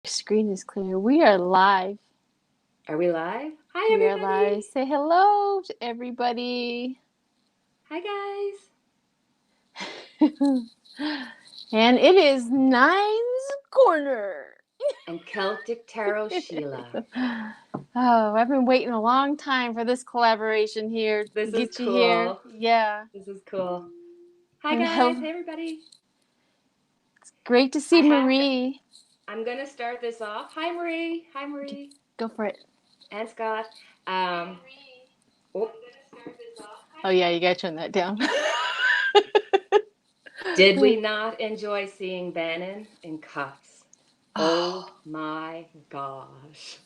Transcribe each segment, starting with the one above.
Screen is clear. We are live. Are we live? Hi, We are live. everybody. Say hello to everybody. Hi, guys. And it is Nine's Corner. And Celtic Tarot-Sheila. Oh, I've been waiting a long time for this collaboration here. This is Get you here. cool. Yeah. This is cool. Hi, And guys. hello. Hey, everybody. Great to see I have to, Marie. I'm going to start this off. Hi, Marie. Hi, Marie. Go for it. And Scott. Oh, Oh, yeah, you got to turn that down. did we not enjoy seeing Bannon in cuffs? Oh, Oh, my gosh.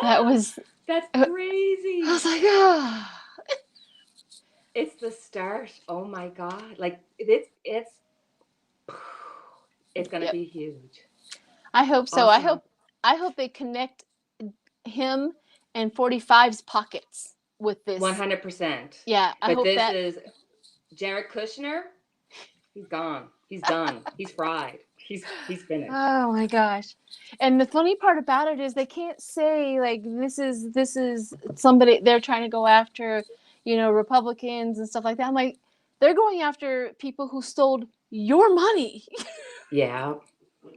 that was. That's I crazy. was like, oh. It's the start. Oh, my God. Like, it's going to Yep. be huge. I hope so. Awesome. I hope they connect him and 45's pockets with this. 100%. Yeah, I But hope this that. is Jared Kushner. He's gone. He's done. He's fried. He's finished. Oh my gosh. And the funny part about it is they can't say like this is somebody they're trying to go after, Republicans and stuff like that. I'm like, they're going after people who stole your money. Yeah,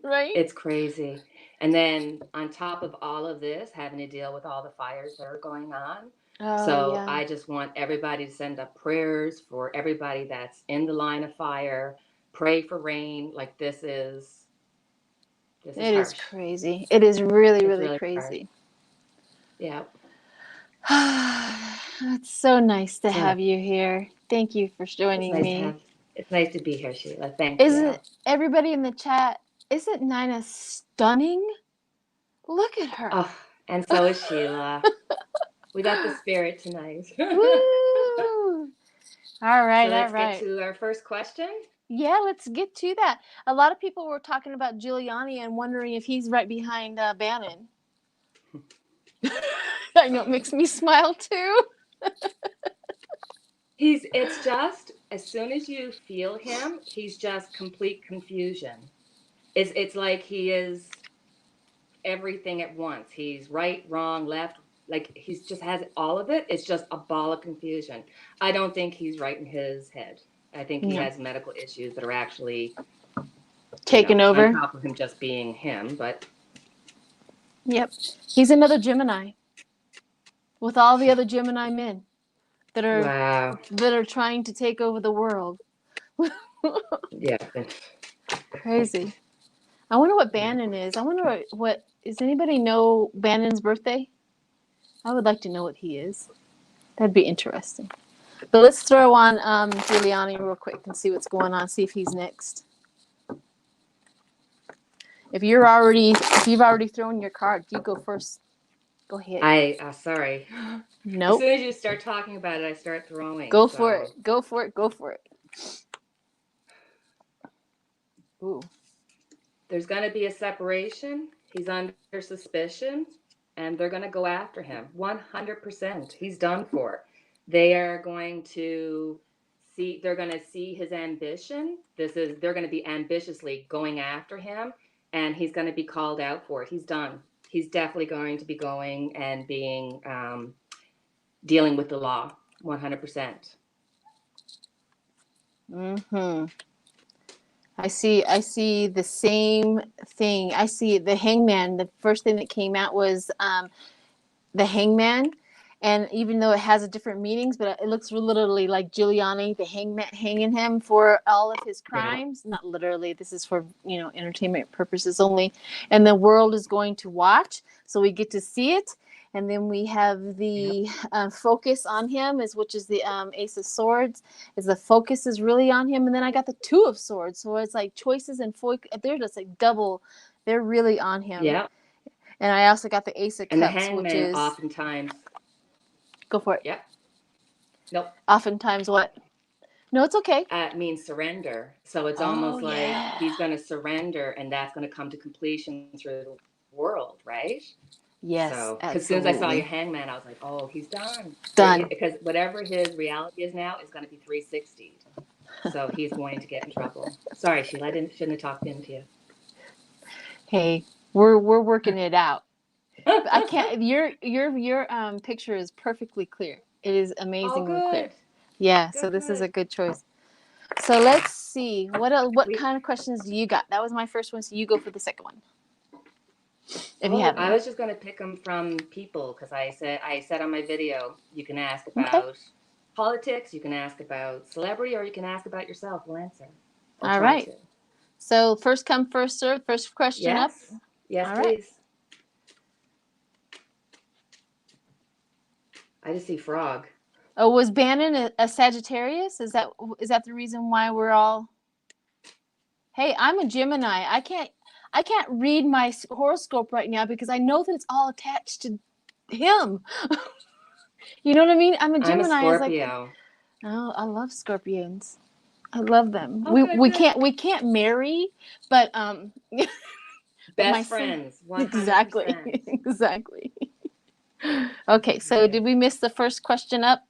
Right? it's crazy. And then on top of all of this, having to deal with all the fires that are going on. Oh So yeah. I just want everybody to send up prayers for everybody that's in the line of fire. Pray for rain. Like this is It is harsh. crazy. It is really, It's really really harsh. crazy. Yeah. It's so nice to So have you here. Thank you for it's joining nice to me. have. It's nice to be here, Sheila. Thank you. Isn't everybody in the chat? Isn't Nina stunning? Look at her. Oh, and so is Sheila. We got the spirit tonight. Woo! All So right, all let's get right. to our first question. Yeah, let's get to that. A lot of people were talking about Giuliani and wondering if he's right behind Bannon. I know it makes me smile too. It's just as soon as you feel him, he's just complete confusion. It's like he is everything at once. He's right, wrong, left. Like he's just has all of it. It's just a ball of confusion. I don't think he's right in his head. I think he No, has medical issues that are actually, taken on over. top of him just being him. But Yep, he's another Gemini with all the other Gemini men that are wow, that are trying to take over the world. yeah, Crazy. I wonder what yeah. Bannon is. I wonder what does anybody know Bannon's birthday? I would like to know what he is. That'd be interesting. But let's throw on Giuliani real quick and see what's going on. See if he's next. If you've already thrown your card, you go first. Go ahead. Sorry. As Nope. soon as you start talking about it, I start throwing. Go for So it. Go for it. Go for it. Ooh. there's going to be a separation. He's under suspicion, and they're going to go after him. 100%. He's done for. They are going to see. They're going to see his ambition. They're going to be ambitiously going after him, and he's going to be called out for it. He's done. He's definitely going to be going and being dealing with the law. 100%. Mm-hmm. I see the same thing. I see the hangman. The first thing that came out was the hangman. And even though it has a different meanings, but it looks literally like Giuliani, the hangman, hanging him for all of his Yeah. crimes. Not literally. This is for entertainment purposes only. And the world is going to watch, so we get to see it. And then we have Yep. the focus on him, which is the Ace of Swords. Is the focus is really on him, and then I got the Two of Swords. So it's like choices and they're just like double. They're really on him. Yeah. And I also got the Ace of And the Cups, which hangman is oftentimes. go for it. Yep. Nope. Oftentimes, what? No, it's okay. Means surrender. So it's Oh almost like yeah. he's going to surrender, and that's going to come to completion through the world, right? Yes, So, because as soon as I saw your absolutely. hangman, I was like, oh, he's done. Done. Because whatever his reality is now is going to be 360. So he's going to get in trouble. Sorry, Sheila, shouldn't have talked into you. Hey, We're working it out. But I can't. Your picture is perfectly clear. It is Oh, amazingly clear. good. Yeah. So Good, this is good. a good choice. So let's see. What We, kind of questions do you got? That was my first one. So you go for the second one, if you oh, have I any. was just going to pick them from people because I said on my video, you can ask Okay. about politics, you can ask about celebrity, or you can ask about yourself. We'll answer. I'll All try right. to. So first come, first serve. First question up. Yes. Yes, All right. please. I just see frog. Oh, was Bannon a Sagittarius? Is that the reason why we're all? Hey, I'm a Gemini. I can't read my horoscope right now because I know that it's all attached to him. You know what I mean? I'm a I'm a Gemini. It's like, Scorpio. oh, I love Scorpions. I love them. Oh, We good, we good. can't we can't marry, but but my Best son. friends, Exactly. 100%. Exactly. Okay, so Okay. did we miss the first question up?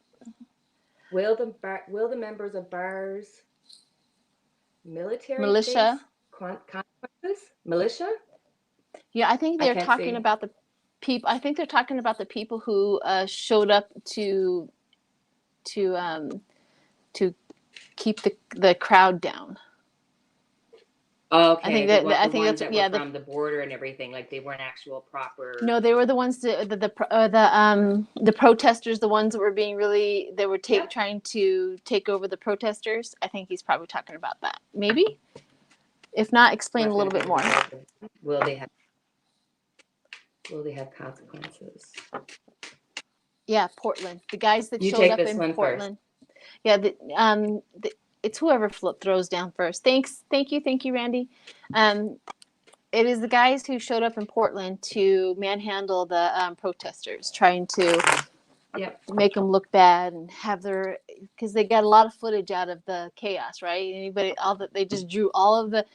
Will the members of bars military face Militia. consequences? Militia? Yeah, I think I they're can't talking see. about the people. I think they're talking about the people who showed up to to keep the crowd down. I Okay, think that the I think ones that's that were yeah. from the border and everything, like they weren't actual proper. No, they were the ones the protesters, the ones that were being really they were Yep. trying to take over the protesters. I think he's probably talking about that. Maybe. If not, explain a What little bit more. will they have? Will they have consequences? Yeah, Portland. The guys that You showed take up this in one first. Portland. Yeah, it's whoever throws down first. Thank you, Randy. Um, it is the guys who showed up in Portland to manhandle the protesters, trying to Yep. make them look bad and have because they got a lot of footage out of the chaos, right? Anybody, all that they just drew all of the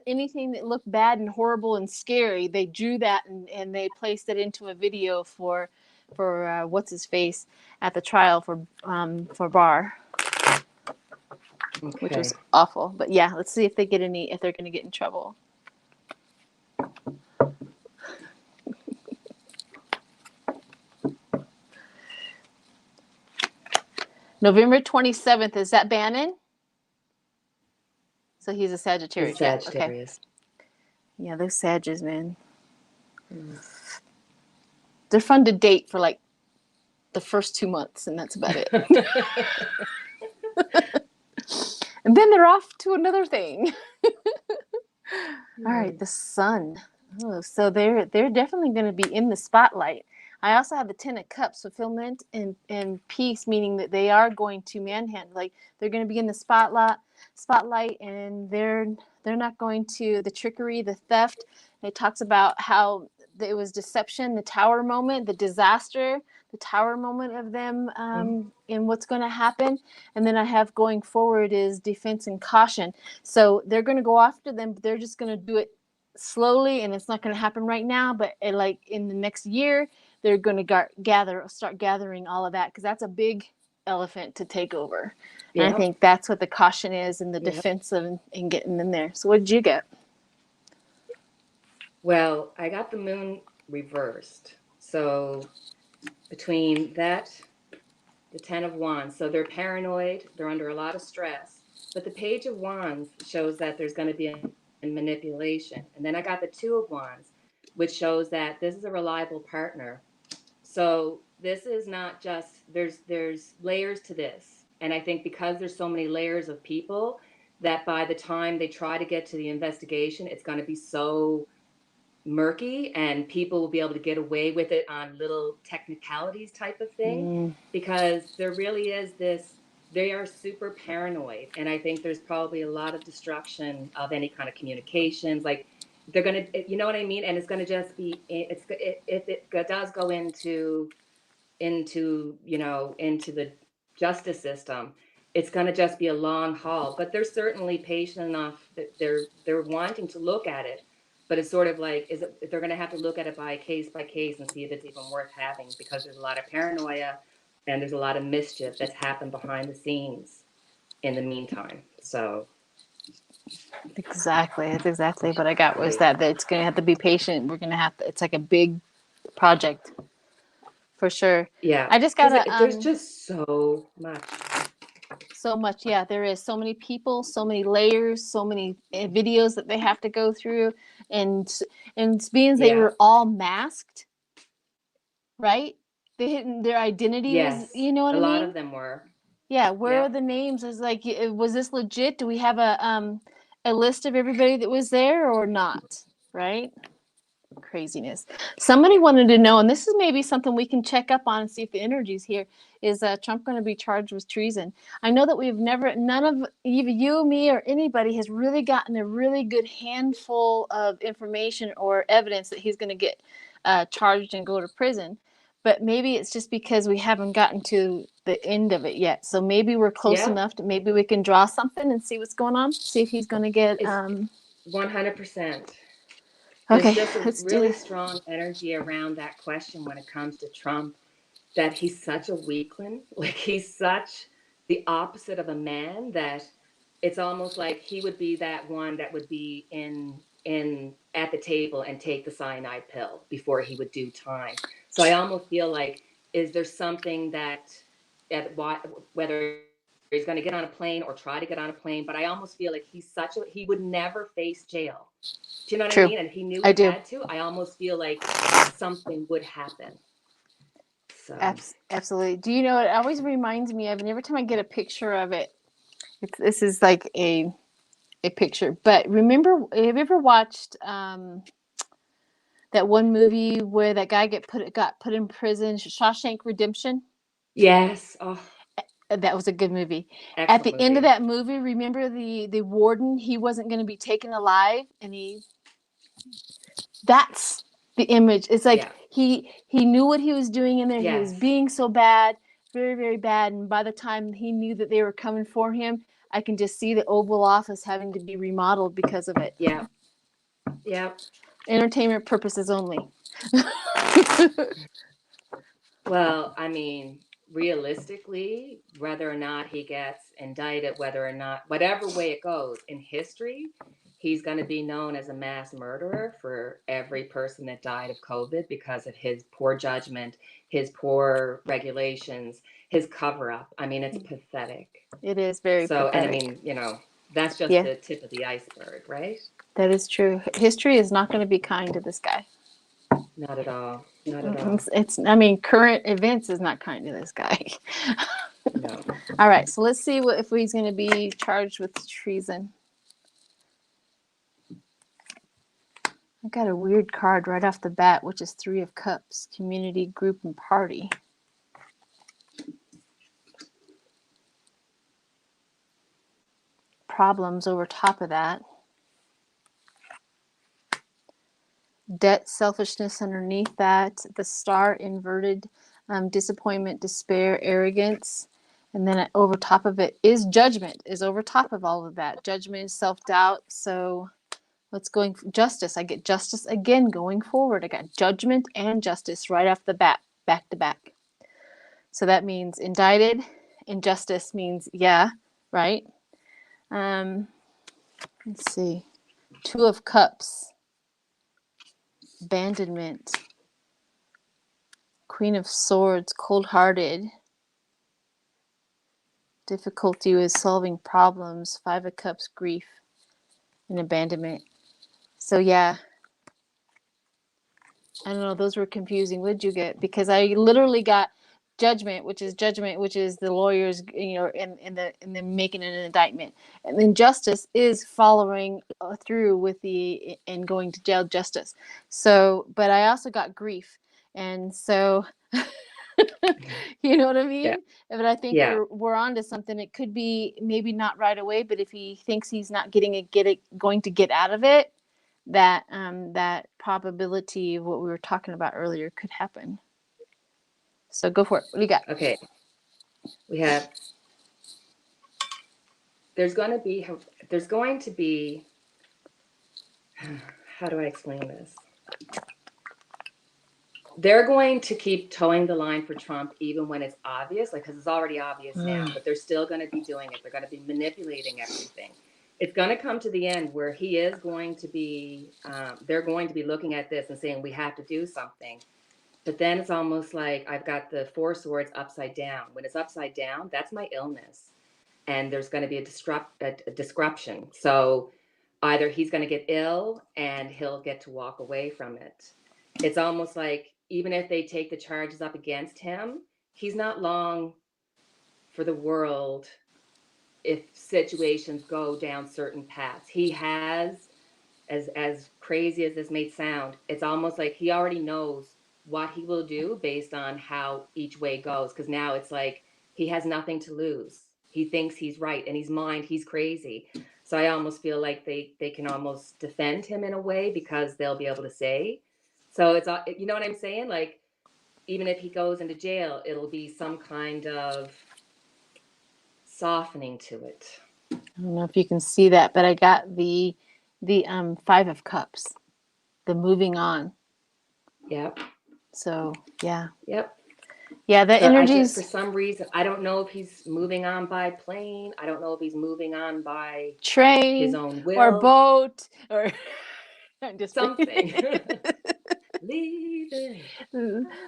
anything that looked bad and horrible and scary. They drew that and they placed it into a video for what's his face at the trial for Barr, which was Okay. awful. But yeah, let's see if they're going to get in trouble. November 27th, is that Bannon? So he's a He's a Sagittarius. Yeah. Okay. Sagittarius. Yeah, those Sages, man. Mm. They're fun to date for like the first 2 months, and that's about it. And then they're off to another thing. All right, the Sun. Oh, so they're definitely going to be in the spotlight. I also have the Ten of Cups, fulfillment and peace, meaning that they are going to manhandle. Like they're going to be in the spotlight, and they're not going to the trickery, the theft. It talks about how it was deception, the tower moment, the disaster, the tower moment of them, and what's going to happen. And then I have going forward is defense and caution. So they're going to go after them, but they're just going to do it slowly, and it's not going to happen right now. But like in the next year, they're going to start gathering all of that because that's a big elephant to take over. And I Yep. think that's what the caution is and the Yep. defensive and getting in there. So what did you get? Well, I got the moon reversed. So between that, the Ten of Wands, so they're paranoid, they're under a lot of stress. But the Page of Wands shows that there's going to be a manipulation. And then I got the Two of Wands, which shows that this is a reliable partner. So this is not just there's layers to this. And I think because there's so many layers of people that by the time they try to get to the investigation, it's going to be so murky and people will be able to get away with it on little technicalities type of thing because there really is this they are super paranoid, and I think there's probably a lot of destruction of any kind of communications, like they're going to, you know what I mean, and it's going to just be if it does go into into the justice system, it's going to just be a long haul. But they're certainly patient enough that they're wanting to look at it. But it's sort of like, is it, they're going to have to look at it by case and see if it's even worth having, because there's a lot of paranoia and there's a lot of mischief that's happened behind the scenes in the meantime. So Exactly. That's exactly what I got was that it's going to have to be patient. We're going to have to, it's like a big project for sure. Yeah, I just got because to, there's just so much. so much. Yeah, there is so many people, so many layers, so many videos that they have to go through. And, and being they Yeah. were all masked, right? They hidden their identity was, Yes, you know what a I lot mean? of them were. Yeah, where are Yep. the names? Is like, was this legit? Do we have a list of everybody that was there or not? Right? Craziness. Somebody wanted to know, and this is maybe something we can check up on and see if the energy's here. Is Trump going to be charged with treason? I know that we've never, none of you, me, or anybody has really gotten a really good handful of information or evidence that he's going to get charged and go to prison. But maybe it's just because we haven't gotten to the end of it yet. So maybe we're close Yep. enough to maybe we can draw something and see what's going on. See if he's going to get. It's 100%. There's Okay, just a let's do really this. strong energy around that question when it comes to Trump, that he's such a weakling. Like he's such the opposite of a man that it's almost like he would be that one that would be in at the table and take the cyanide pill before he would do time. So I almost feel like, is there something that whether he's going to get on a plane or try to get on a plane, but I almost feel like he would never face jail. Do you know what I True. mean? And he knew I he do. had to. I almost feel like something would happen. So Absolutely. Do you know, it always reminds me of, and every time I get a picture of it, this is like a picture. But remember, have you ever watched that one movie where that guy got put in prison, Shawshank Redemption? yes, oh, That was a good movie. At excellent the end of movie. that movie, remember the warden? He wasn't going to be taken alive, and that's the image. It's like Yeah, he knew what he was doing in there. He was yes, being so bad, very very bad. And by the time he knew that they were coming for him, I can just see the Oval Office having to be remodeled because of it. yeah, yeah. Entertainment purposes only. Well, I mean, realistically, whether or not he gets indicted, whether or not, whatever way it goes in history, he's going to be known as a mass murderer for every person that died of COVID because of his poor judgment, his poor regulations, his cover up. I mean, it's pathetic. It is very So, and I pathetic. mean, that's just Yeah, the tip of the iceberg, right? that is true. History is not going to be kind to this guy. Not at all. Not at all. I mean, current events is not kind to this guy. No. All right, so let's see if he's going to be charged with treason. I got a weird card right off the bat, which is Three of Cups, community, group, and party. Problems over top of that. Debt, selfishness underneath that. The star inverted, disappointment, despair, arrogance. And then over top of it is judgment, is over top of all of that. Judgment, self-doubt. So what's going for justice? I get justice again going forward. I got judgment and justice right off the bat, back to back. So that means indicted. Injustice means yeah, right? Um, let's see. Two of Cups, abandonment. Queen of Swords, cold-hearted. Difficulty with solving problems. Five of Cups, grief and abandonment. So yeah, I don't know. Those were confusing. What did you get? Because I literally got judgment, which is the lawyers, and then making an indictment, and then justice is following through with the and going to jail justice. So, but I also got grief, and so you know what I Yeah. mean. But I think Yeah. we're on to something. It could be maybe not right away, but if he thinks he's not going to get out of it, that probability of what we were talking about earlier could happen. So go for it. What do you got? Okay. We have, there's going to be, there's going to be, how do I explain this? They're going to keep towing the line for Trump even when it's obvious, like, because it's already obvious now, but they're still going to be doing it. They're going to be manipulating everything. it's going to come to the end where he is going to be, they're going to be looking at this and saying, we have to do something. But then it's almost like I've got the Four Swords upside down. When it's upside down, that's my illness. And there's going to be a disruption. So either he's going to get ill and he'll get to walk away from it. It's almost like even if they take the charges up against him, he's not long for the world if situations go down certain paths. He has, as crazy as this may sound, it's almost like he already knows what he will do based on how each way goes. Because now it's like he has nothing to lose. He thinks he's right, and he's crazy. So I almost feel like they can almost defend him in a way because they'll be able to say. So it's, you know what I'm saying? Like, even if he goes into jail, it'll be some kind of softening to it. I don't know if you can see that, but I got the Five of Cups, the moving on. Yep. So yeah. Yep. Yeah, the So energies. for some reason, I don't know if he's moving on by plane. I don't know if he's moving on by train his own will or boat or just something. Leave it.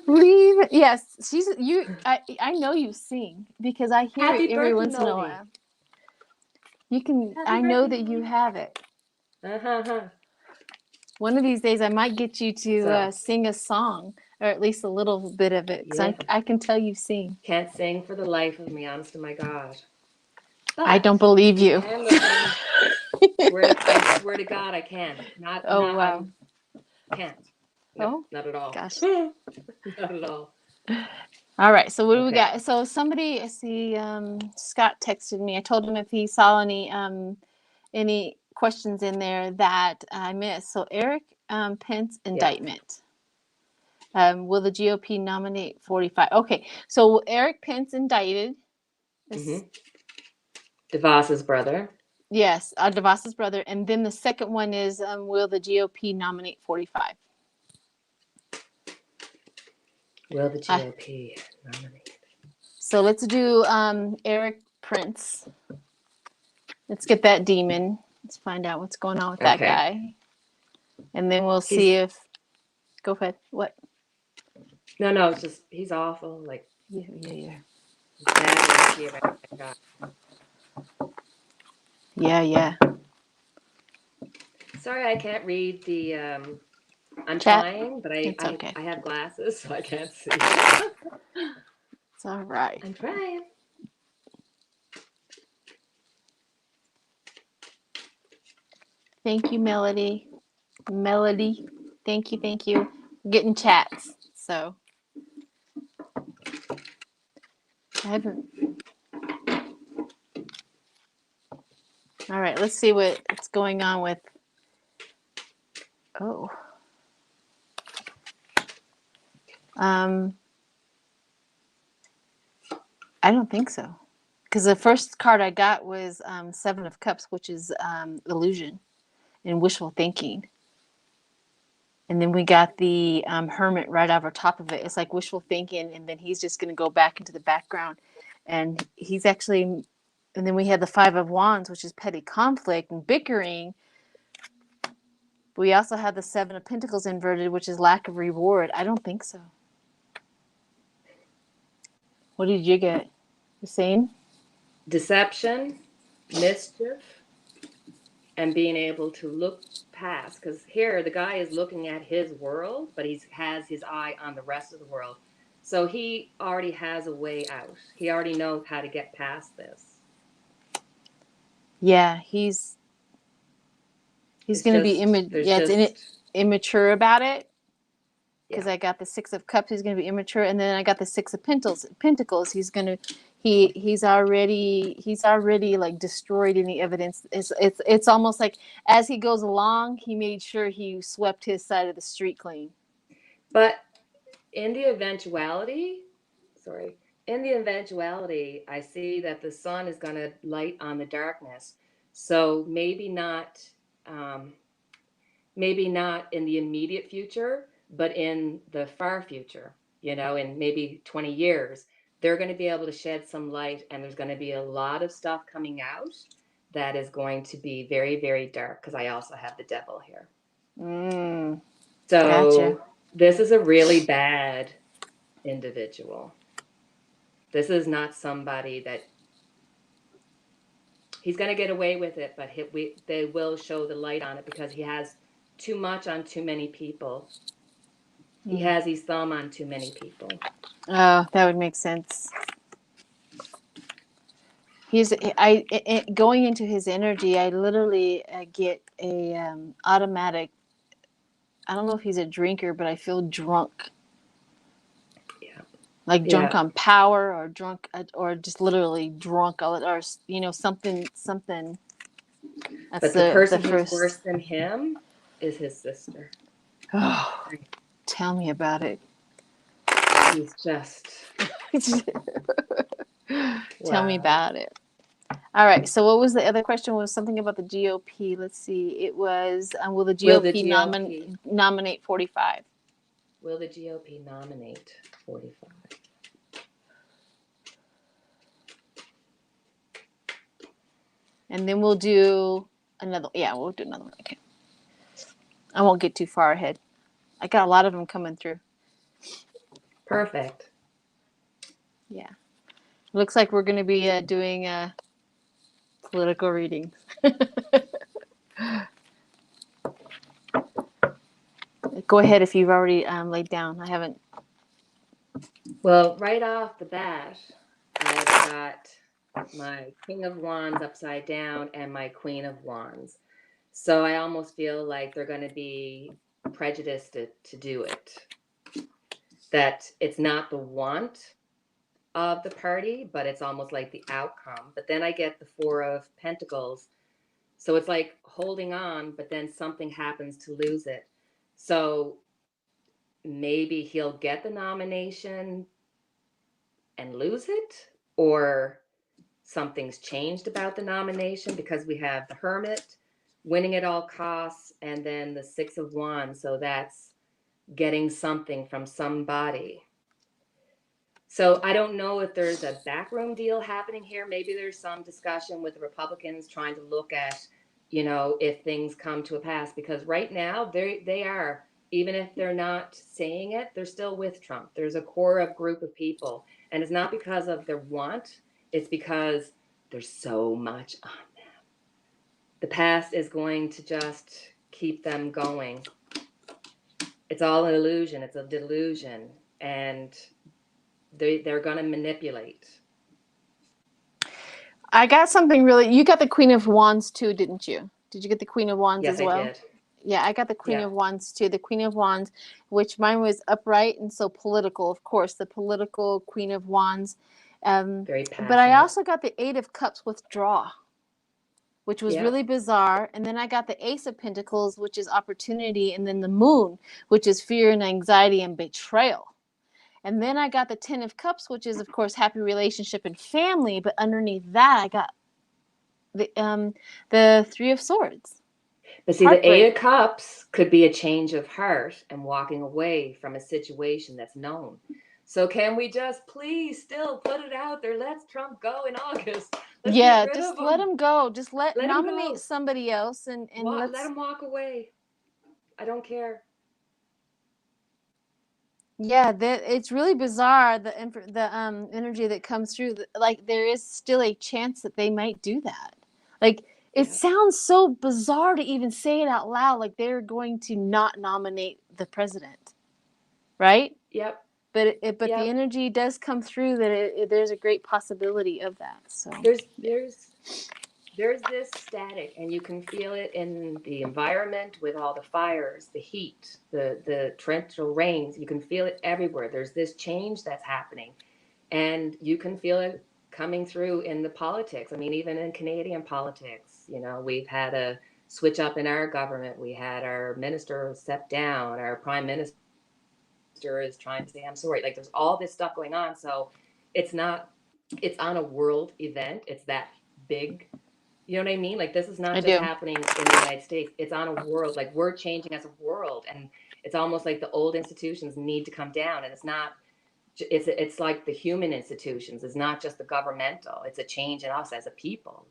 Leave it. Yes, she's you. I know you sing because I hear Happy it every birthday, once in a Melody. while. You can. Happy I know birthday, that you Melody. have it. Uh-huh. One of these days, I might get you to So, sing a song, or at least a little bit of it, because yeah. I can tell you sing. Can't sing for the life of me, honest to my God. But I don't believe you. I am looking. I swear to God, I can. Oh wow. I can't. No, Oh not at all. gosh. Not at all. All right. So what do we Okay. got? So somebody, I see. Scott texted me. I told him if he saw any questions in there that I missed. So Eric Pence indictment. Will the GOP nominate 45? Okay. So Eric Pence indicted. Mm-hmm. DeVos's brother. Yes, DeVos's brother. And then the second one is will the GOP nominate 45? Will the GOP nominate? So let's do Eric Prince. Let's get that demon. Let's find out what's going on with that guy. And then we'll see if. Go ahead. What? No, it's just he's awful. Like, Yeah. Yeah. Sorry, I can't read the. I'm Chat? trying, but It's okay. I have glasses, so I can't see. It's all right. I'm trying. Thank you, Melody. Thank you. We're getting chats. So I haven't. All right, let's see what's going on with. Oh. I don't think so. Because the first card I got was Seven of Cups, which is illusion and wishful thinking. And then we got the Hermit right over top of it. It's like wishful thinking, and then he's just going to go back into the background. And he's actually, and then we had the Five of Wands, which is petty conflict and bickering. We also had the Seven of Pentacles inverted, which is lack of reward. I don't think so. What did you get? The same? Deception, mischief, and being able to look past. Because here, the guy is looking at his world, but he has his eye on the rest of the world. So he already has a way out. He already knows how to get past this. Yeah, he's going to be immature about it. Because I got the Six of Cups, he's going to be immature, and then I got the Six of Pentacles. He's already like destroyed any evidence. It's almost like as he goes along, he made sure he swept his side of the street clean. But in the eventuality, I see that the sun is going to light on the darkness. So maybe not in the immediate future, but in the far future, in maybe 20 years, they're going to be able to shed some light, and there's going to be a lot of stuff coming out that is going to be very, very dark, because I also have the devil here. Gotcha. So this is a really bad individual. This is not somebody that he's going to get away with it, but they will show the light on it because he has too much on too many people. He has his thumb on too many people. Oh, that would make sense. Going into his energy, I literally get a automatic. I don't know if he's a drinker, but I feel drunk. Yeah. Like drunk on power, or drunk, or just literally drunk, or something. That's but the person the who's first. worse than him is his sister. Oh, tell me about it. He's just. Tell me Wow. about it. All right. So, what was the other question? Was something about the GOP? Let's see. It was, will the GOP, nominate 45? Will the GOP nominate 45? And then we'll do another. Yeah, we'll do another one. Okay. I won't get too far ahead. I got a lot of them coming through. Perfect. Yeah. Looks like we're going to be doing political readings. Go ahead if you've already laid down. I haven't. Well, right off the bat, I've got my King of Wands upside down and my Queen of Wands. So I almost feel like they're going to be prejudiced to do it. That it's not the want of the party, but it's almost like the outcome. But then I get the Four of Pentacles. So it's like holding on, but then something happens to lose it. So maybe he'll get the nomination and lose it, or something's changed about the nomination, because we have the Hermit winning at all costs, and then the Six of Wands. So that's getting something from somebody. So I don't know if there's a backroom deal happening here. Maybe there's some discussion with the Republicans trying to look at, if things come to a pass, because right now they are, even if they're not saying it, they're still with Trump. There's a core of group of people, and it's not because of their want, it's because there's so much on them. The past is going to just keep them going. It's all an illusion. It's a delusion, and they're going to manipulate. I got something really. You got the Queen of Wands too, didn't you? Did you get the Queen of Wands as well? Yes, I did. Yeah, I got the Queen of Wands too. The Queen of Wands, which mine was upright and so political, of course. The political Queen of Wands. Very passionate. But I also got the Eight of Cups withdraw, which was really bizarre. And then I got the Ace of Pentacles, which is opportunity, and then the Moon, which is fear and anxiety and betrayal. And then I got the Ten of Cups, which is, of course, happy relationship and family. But underneath that, I got the Three of Swords. But see, the Eight of Cups could be a change of heart and walking away from a situation that's known. So can we just please still put it out there? Let's Trump go in August. Let's yeah, get rid just of him. let him go. Just nominate somebody else and let him walk away. I don't care. Yeah, it's really bizarre, the energy that comes through. Like, there is still a chance that they might do that. Like, it sounds so bizarre to even say it out loud. Like, they're going to not nominate the president, right? Yep. But the energy does come through that there's a great possibility of that. So there's this static, and you can feel it in the environment with all the fires, the heat, the torrential rains. You can feel it everywhere. There's this change that's happening, and you can feel it coming through in the politics. I mean, even in Canadian politics, we've had a switch up in our government. We had our minister step down. Our prime minister is trying to say, I'm sorry. Like, there's all this stuff going on. So it's on a world event. It's that big. You know what I mean? Like, this is not just happening in the United States. It's on a world. Like, we're changing as a world. And it's almost like the old institutions need to come down. And it's like the human institutions. It's not just the governmental. It's a change in us as a people,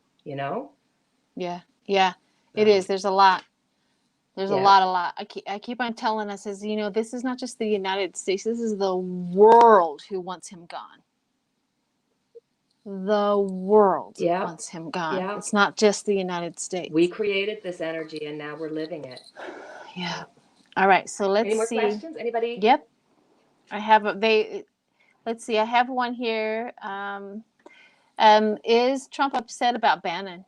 Yeah. Yeah. It Um, is. There's a lot. There's a yeah. lot. I keep on telling us, is, this is not just the United States. This is the world who wants him gone. The world Yeah. wants him gone. Yeah. It's not just the United States. We created this energy and now we're living it. Yeah. All right. So let's Any more see. questions? Anybody? Yep. I have let's see. I have one here. Is Trump upset about Bannon?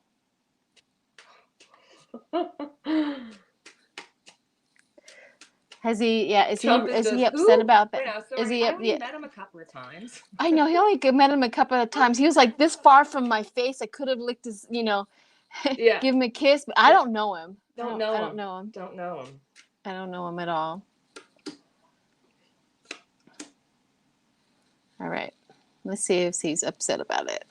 Has he? Yeah. Is Trump he goes, upset who? about Wait, Bannon? no, Is sorry. he I up? only Yeah. met him a couple of times. I know. He only met him a couple of times. He was like this far from my face. I could have licked his, Yeah. give him a kiss, but I don't know him. Don't know I him. don't know him. Don't know him. I don't know him at all. All right. Let's see if he's upset about it.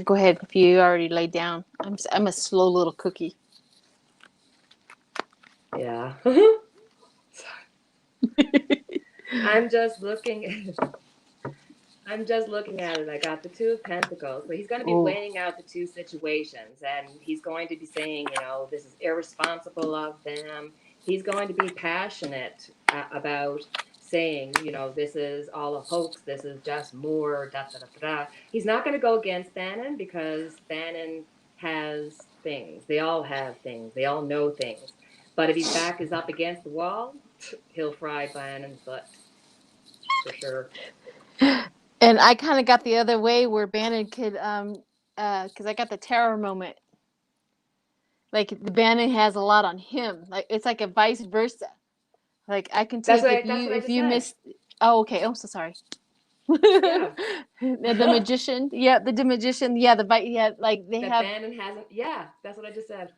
Go ahead if you already laid down. I'm a slow little cookie. Yeah. I'm just looking. I'm just looking at it. I got the Two of Pentacles. So he's going to be weighing out the two situations, and he's going to be saying, this is irresponsible of them. He's going to be passionate about saying, this is all a hoax. This is just more da da da da. He's not going to go against Bannon because Bannon has things. They all have things. They all know things. But if his back is up against the wall, he'll fry Bannon's butt for sure. And I kind of got the other way where Bannon could, because I got the terror moment. Like the Bannon has a lot on him. Like it's like a vice versa. Like I can take if you miss. Oh, okay. I'm so sorry. Yeah. The magician. Yeah, the magician. Yeah, like they have. Bannon hasn't. Yeah, that's what I just said.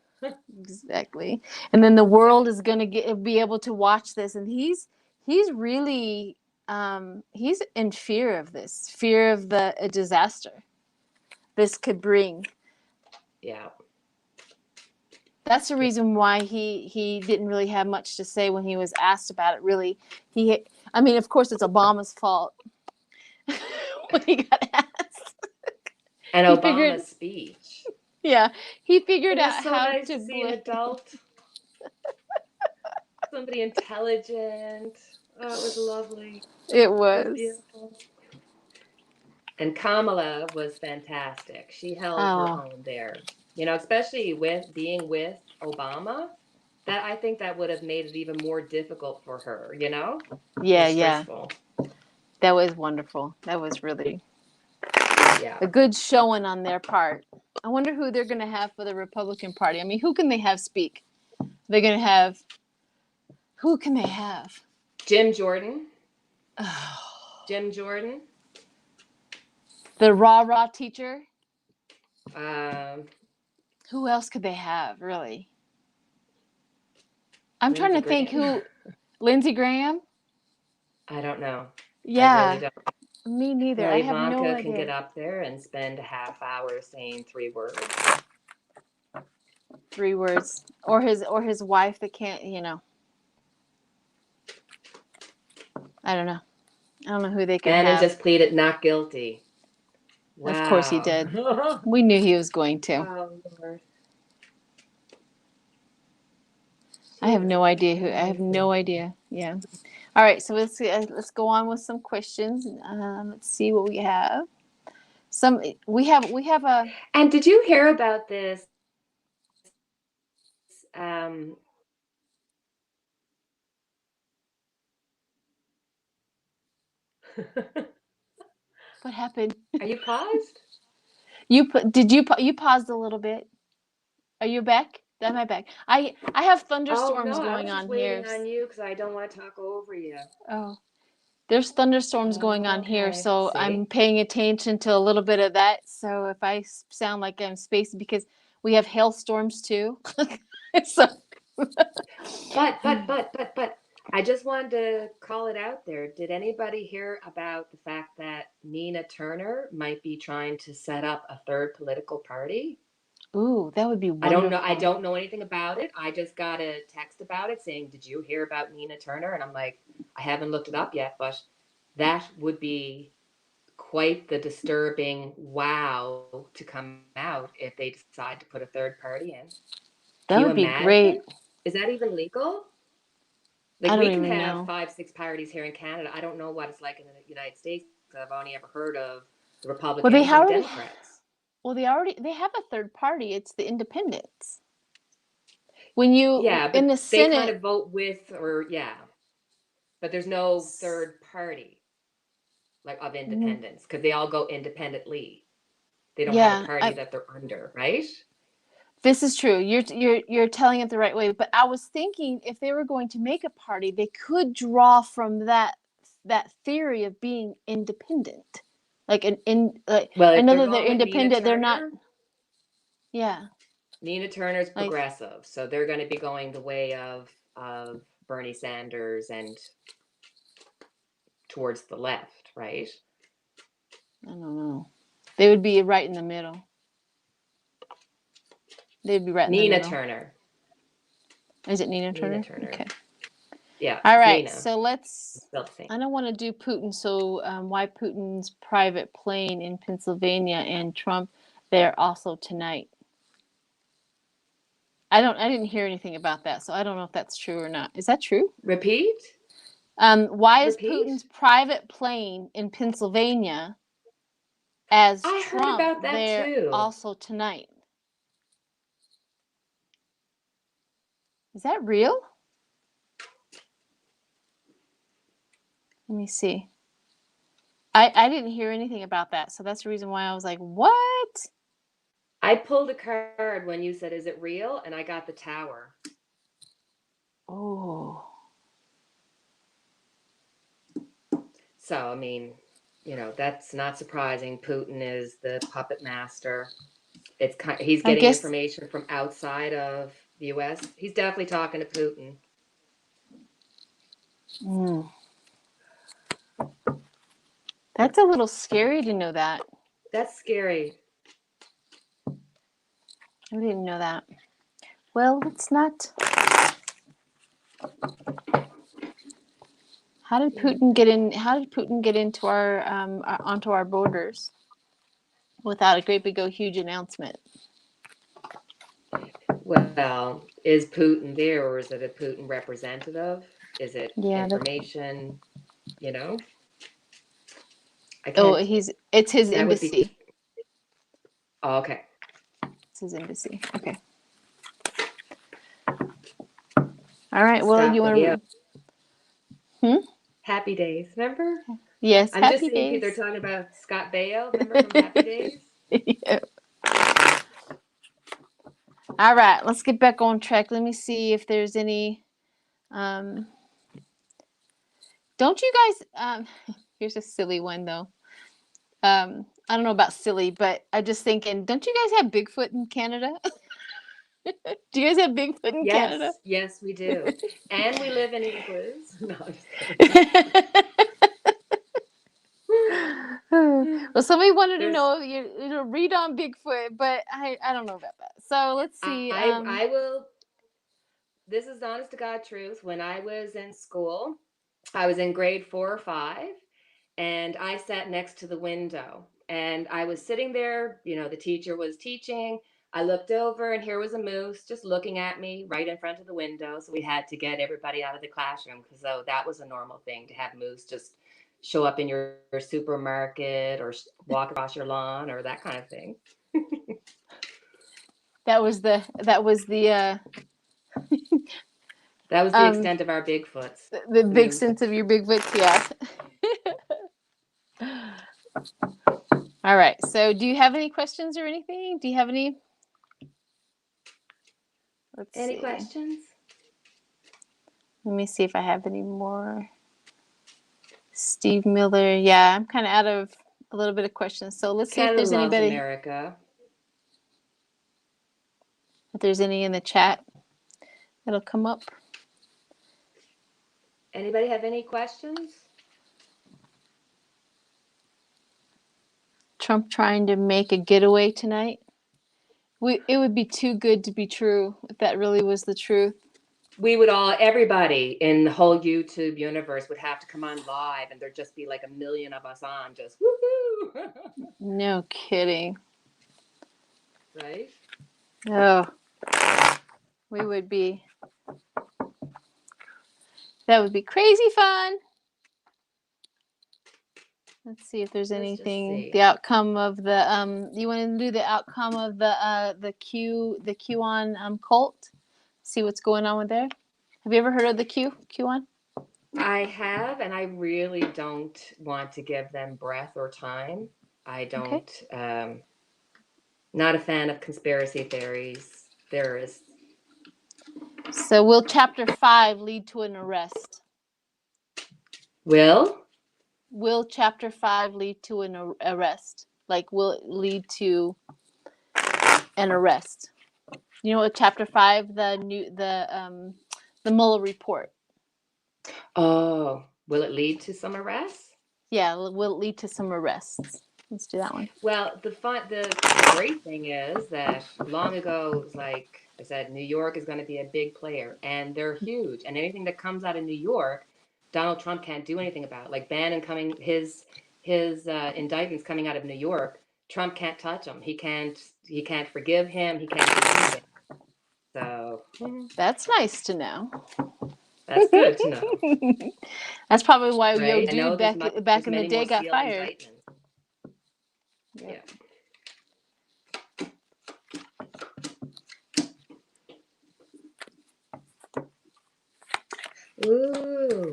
Exactly. And then the world is gonna be able to watch this, and he's really he's in fear of this, fear of a disaster this could bring. Yeah. That's the reason why he didn't really have much to say when he was asked about it. Really, I mean, of course, it's Obama's fault when he got asked. And Obama's speech. Yeah, he figured out how nice to see an adult, somebody intelligent. Oh, it was lovely. It was. It was beautiful. And Kamala was fantastic. She held her own there. Especially with being with Obama, that I think that would have made it even more difficult for her, Yeah, yeah. That was wonderful. That was really a good showing on their part. I wonder who they're going to have for the Republican Party. I mean, who can they have speak? They're going to have, who can they have? Jim Jordan. Jim Jordan. The rah-rah teacher. Who else could they have, really? I'm trying to think who. Lindsey Graham? I don't know. Yeah. I really don't. Me neither. Well, I have no Ivanka idea. can get up there and spend a half hour saying 3 words. 3 words. Or his wife that can't, I don't know. I don't know who they could have. Bannon just pleaded not guilty. Wow. Of course he did. We knew he was going to. Oh, Lord. I have no idea who. I have no idea. Yeah. All right. So let's go on with some questions. Let's see what we have. We have a. And did you hear about this? What happened? Are you paused? You paused a little bit. Are you back? Am I back? I have thunderstorms going on here. I was just waiting on you because I don't want to talk over you. Oh, there's thunderstorms going on here, so I'm paying attention to a little bit of that. So if I sound like I'm spacey, because we have hailstorms too. So. But I just wanted to call it out there. Did anybody hear about the fact that Nina Turner might be trying to set up a third political party? Ooh, that would be I don't know. I wonderful. don't know anything about it. I just got a text about it saying, "Did you hear about Nina Turner?" And I'm like, I haven't looked it up yet, but that would be quite the disturbing wow to come out if they decide to put a third party in. Can That you would be great. imagine? Is that even legal? Like I don't we can even have know. 5, 6 parties here in Canada. I don't know what it's like in the United States because I've only ever heard of the Well, they Republicans and the already, Democrats. they have a third party. It's the independents. When you Yeah, in but the they kind Senate, of vote with, or yeah, but there's no third party like of mm, independence because they all go independently. They don't have a yeah, party that they're under, right? this is true. You're telling it the right way. But I was thinking if they were going to make a party, they could draw from that theory of being independent. Like Well, I if know they're that they're going with Nina independent. They're not. Turner, Yeah, Nina Turner's like progressive, so they're going to be going the way of Bernie Sanders and towards the left, right? I don't know. They would be right in the middle. They'd be right in the Nina middle. Turner. Is it Nina Nina Turner? Turner. Okay. Yeah, All it's right. Nina. So It's let's. spelled the same. I don't want to do Putin. So why Putin's private plane in Pennsylvania and Trump there also tonight? I didn't hear anything about that, so I don't know if that's true or not. Is that true? Repeat? Why is Repeat? Putin's private plane in Pennsylvania as I heard Trump about that there too. also tonight? Is that real? Let me see. I didn't hear anything about that, so that's the reason why I was like, what? I pulled a card when you said, "Is it real?" And I got the tower. Oh. So, I mean, that's not surprising. Putin is the puppet master. He's I getting guess information from outside of the US. He's definitely talking to Putin. mm, that's a little scary to know that. That's scary. I didn't know that. Well, it's not. How did Putin get in? How did Putin get into onto our borders without a great big huge announcement? Well, is Putin there or is it a Putin representative? Is it Yeah. information? You know, I Oh, can't. it's his That would be. embassy. Oh, okay. It's his embassy. Okay. All right. Well, Scott you Baio. want to? Hmm? Happy Days. Remember? Yes. I'm just Happy seeing people are days. talking about Scott Baio. Remember from Happy Days? Yeah. All right. Let's get back on track. Let me see if there's any. Um, don't you guys? Here's a silly one though. I don't know about silly, but I'm just thinking. Don't you guys have Bigfoot in Canada? Do you guys have Bigfoot in Canada? Yes, yes, we do. And we live in igloos. No, I'm just kidding. Well, somebody wanted to There's know if you read on Bigfoot, but I don't know about that. So let's see. I will, this is honest to God truth. When I was in school, I was in grade 4 or 5, and I sat next to the window. And I was sitting there, the teacher was teaching. I looked over, and here was a moose just looking at me right in front of the window. So we had to get everybody out of the classroom because that was a normal thing to have moose just show up in your supermarket or walk across your lawn or that kind of thing. that was the That was the um extent of our Bigfoots, the the big moose. sense of your Bigfoot, yeah. All right. So, do you have any questions or anything? Do you have any? Let's Any see. questions? Let me see if I have any more. Steve Miller. Yeah, I'm kind of out of a little bit of questions. So let's see if Canada there's loves anybody. America. If there's any in the chat, it'll come up. Anybody have any questions? Trump trying to make a getaway tonight. It would be too good to be true if that really was the truth. We would everybody in the whole YouTube universe would have to come on live, and there'd just be like 1 million of us on, just woohoo! No kidding. Right? Oh, we would be. That would be crazy fun. Let's see if there's anything. The outcome of the You want to do the outcome of the QAnon cult? See what's going on with there. Have you ever heard of the QAnon? I have, and I really don't want to give them breath or time. I don't. Okay. Not a fan of conspiracy theorists. So will Chapter 5 lead to an arrest? Will Chapter 5 lead to an arrest? Like, will it lead to an arrest? You know what Chapter 5, the Mueller report. Oh, will it lead to some arrests? Yeah, will it lead to some arrests? Let's do that one. Well, the great thing is that long ago, it was like I said, New York is going to be a big player, and they're huge. And anything that comes out of New York, Donald Trump can't do anything about. Like Bannon his indictments coming out of New York, Trump can't touch them. He can't forgive him. He can't do anything. So that's nice to know. That's good to know. That's probably why right? Yo Dude back in the day got fired. Yeah. Ooh.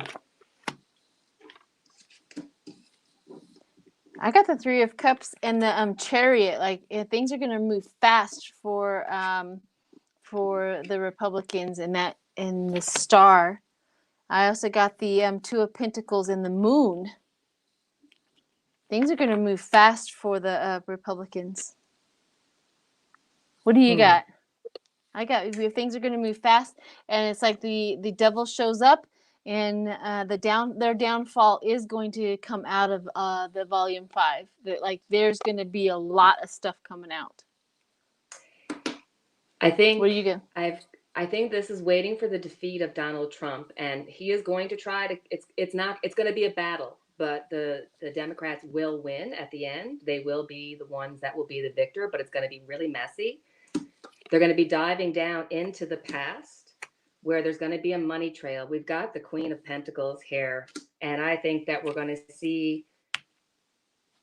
I got the Three of Cups and the Chariot. Like things are gonna move fast for the Republicans and the Star. I also got the Two of Pentacles and the Moon. Things are gonna move fast for the Republicans. What do you got? I got things are gonna move fast, and it's like the devil shows up. And their downfall is going to come out of the volume 5. Like there's going to be a lot of stuff coming out. I think. What do you get? I think this is waiting for the defeat of Donald Trump, and he is going to try to. It's going to be a battle, but the Democrats will win at the end. They will be the ones that will be the victor, but it's going to be really messy. They're going to be diving down into the past, where there's going to be a money trail. We've got the Queen of Pentacles here, and I think that we're going to see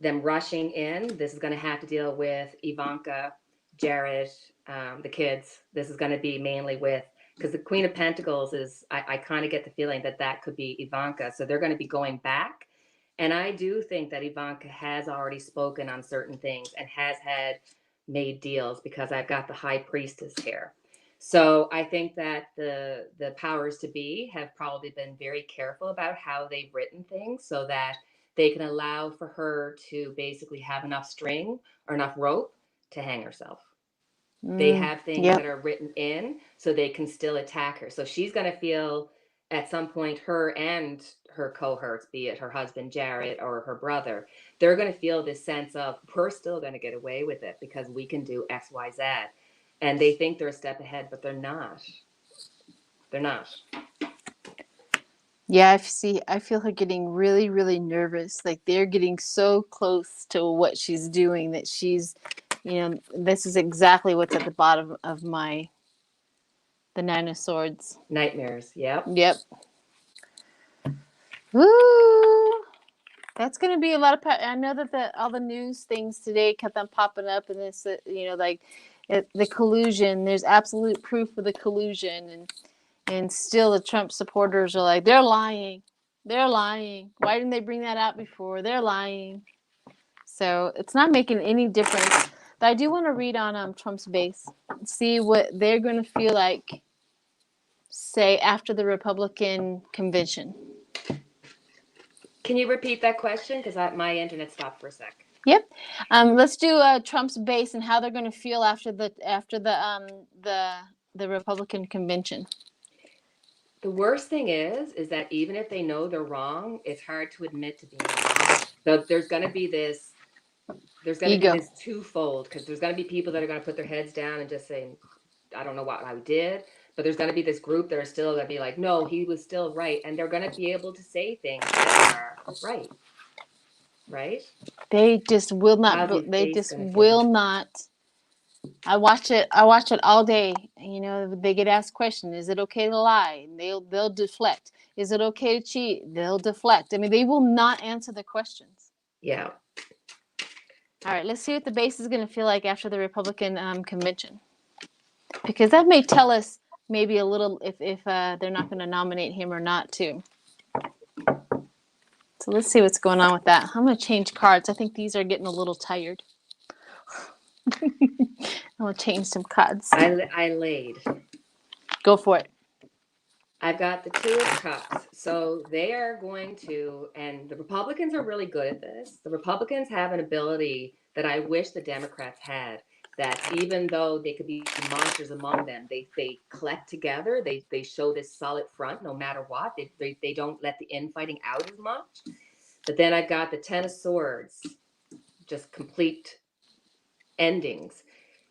them rushing in. This is going to have to deal with Ivanka, Jared, the kids. This is going to be mainly with, because the Queen of Pentacles is, I kind of get the feeling that could be Ivanka. So they're going to be going back. And I do think that Ivanka has already spoken on certain things and has made deals, because I've got the High Priestess here. So I think that the powers to be have probably been very careful about how they've written things, so that they can allow for her to basically have enough string or enough rope to hang herself. They have things that are written in so they can still attack her. So she's going to feel at some point, her and her cohorts, be it her husband Jared or her brother, they're going to feel this sense of, we're still going to get away with it because we can do X, Y, Z. And they think they're a step ahead, but they're not. They're not. Yeah, I feel her getting really, really nervous. Like they're getting so close to what she's doing that she's, this is exactly what's at the bottom of the Nine of Swords. Nightmares. Yep. Woo! That's going to be a lot of. I know that all the news things today kept on popping up, and this, the collusion. There's absolute proof of the collusion, and still the Trump supporters are like, they're lying. They're lying. Why didn't they bring that out before? They're lying. So it's not making any difference. But I do want to read on Trump's base, see what they're going to feel like, say, after the Republican convention. Can you repeat that question? Because my internet stopped for a sec. Yep. Let's do Trump's base and how they're going to feel after the Republican convention. The worst thing is that even if they know they're wrong, it's hard to admit to being wrong. So there's going to be Ego. this twofold, because there's going to be people that are going to put their heads down and just say, I don't know what I did. But there's going to be this group that are still going to be like, no, he was still right. And they're going to be able to say things that are right. Right? They just will not. How's your They face just going to feel? will not. I watch it. I watch it all day. You know, they get asked questions. Is it okay to lie? And they'll deflect. Is it okay to cheat? They'll deflect. I mean, they will not answer the questions. Yeah. All right, let's see what the base is going to feel like after the Republican convention, because that may tell us maybe a little if they're not going to nominate him or not too. So let's see what's going on with that. I'm going to change cards. I think these are getting a little tired. I'm going to change some cards. I laid. Go for it. I've got the Two of Cups. So they are going to, and the Republicans are really good at this. The Republicans have an ability that I wish the Democrats had. That even though they could be monsters among them, they collect together. They show this solid front no matter what. They don't let the infighting out as much. But then I've got the Ten of Swords, just complete endings.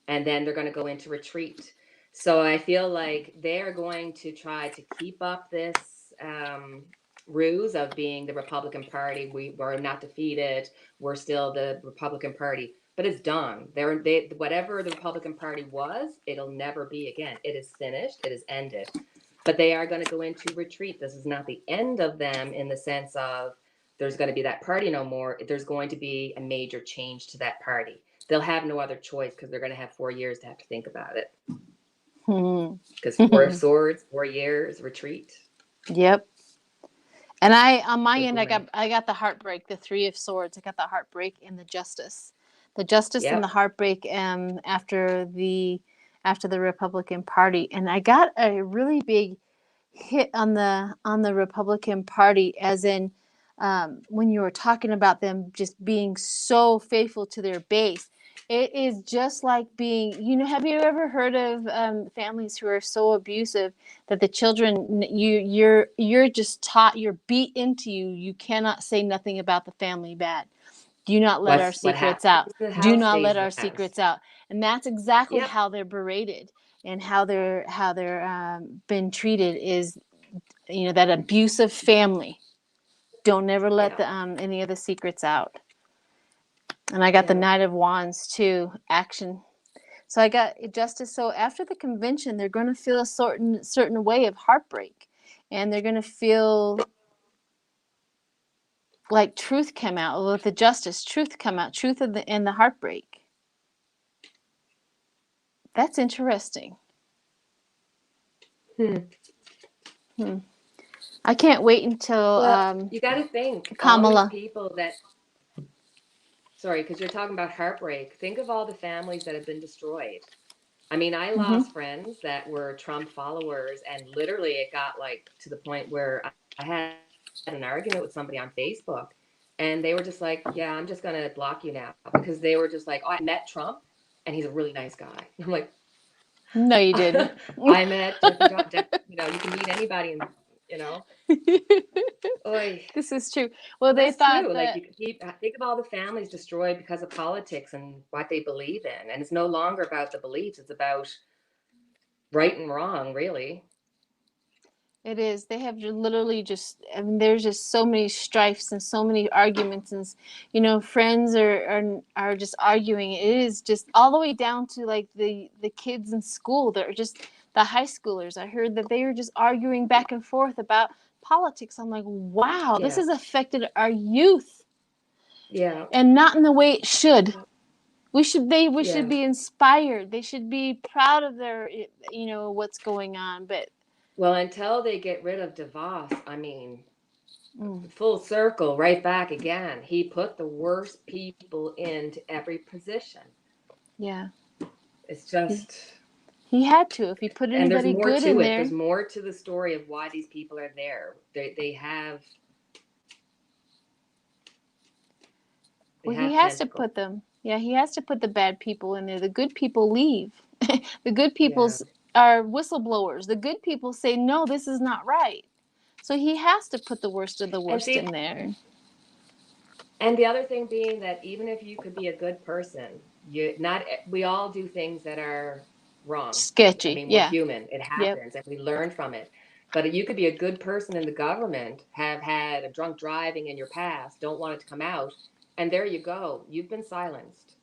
And then they're going to go into retreat. So I feel like they're going to try to keep up this ruse of being the Republican Party. We're not defeated. We're still the Republican Party. But it's done. Whatever the Republican Party was, it'll never be again. It is finished. It is ended. But they are going to go into retreat. This is not the end of them in the sense of there's going to be that party no more. There's going to be a major change to that party. They'll have no other choice because they're going to have 4 years to have to think about it. Because 4 of Swords, 4 years, retreat. Yep. And on my end, I got the heartbreak, the Three of Swords. I got the heartbreak and the Justice, and the heartbreak after the Republican Party, and I got a really big hit on the Republican Party, as in when you were talking about them just being so faithful to their base. It is just like being, have you ever heard of families who are so abusive that the children, you're just taught, you're beat into you cannot say nothing about the family bad. Do not let our secrets out. Do not let our secrets out. And that's exactly how they're berated and how they're been treated is, that abusive family. Don't never let any of the secrets out. And I got the Knight of Wands too, action. So I got Justice. So after the convention, they're going to feel a certain way of heartbreak, and they're going to feel like truth come out with the Justice. Truth come out. Truth and the heartbreak. That's interesting. I can't wait until you got to think Kamala. all these people that. Sorry, because you're talking about heartbreak. Think of all the families that have been destroyed. I mean, I lost friends that were Trump followers, and literally it got like to the point where I had an argument with somebody on Facebook, and they were just like, yeah, I'm just going to block you now, because they were just like, oh, I met Trump and he's a really nice guy. I'm like, no, you didn't. I met Jeffrey John, you can meet anybody, and Oy. This is true. Well, they thought true. that, like, you think of all the families destroyed because of politics and what they believe in, and it's no longer about the beliefs, it's about right and wrong, really. it is. They have literally just, I mean, there's just so many strifes and so many arguments, and friends are just arguing. It is just all the way down to like the kids in school. They're just the high schoolers. I heard that they were just arguing back and forth about politics. I'm like, wow, this has affected our youth. Yeah. And not in the way it should. We should be inspired. They should be proud of their, what's going on. But well, until they get rid of DeVos, I mean, full circle, right back again. He put the worst people into every position. Yeah. It's just. He had to. If he put anybody good in there. There's more to the story of why these people are there. They have. He has to put them. Yeah, he has to put the bad people in there. The good people leave. The good people are whistleblowers. The good people say, no, this is not right. So he has to put the worst of the worst in there. And the other thing being that even if you could be a good person, we all do things that are wrong. Sketchy. I mean, yeah. we're human. It happens, and we learn from it. But you could be a good person in the government, have had a drunk driving in your past, don't want it to come out, and there you go. You've been silenced.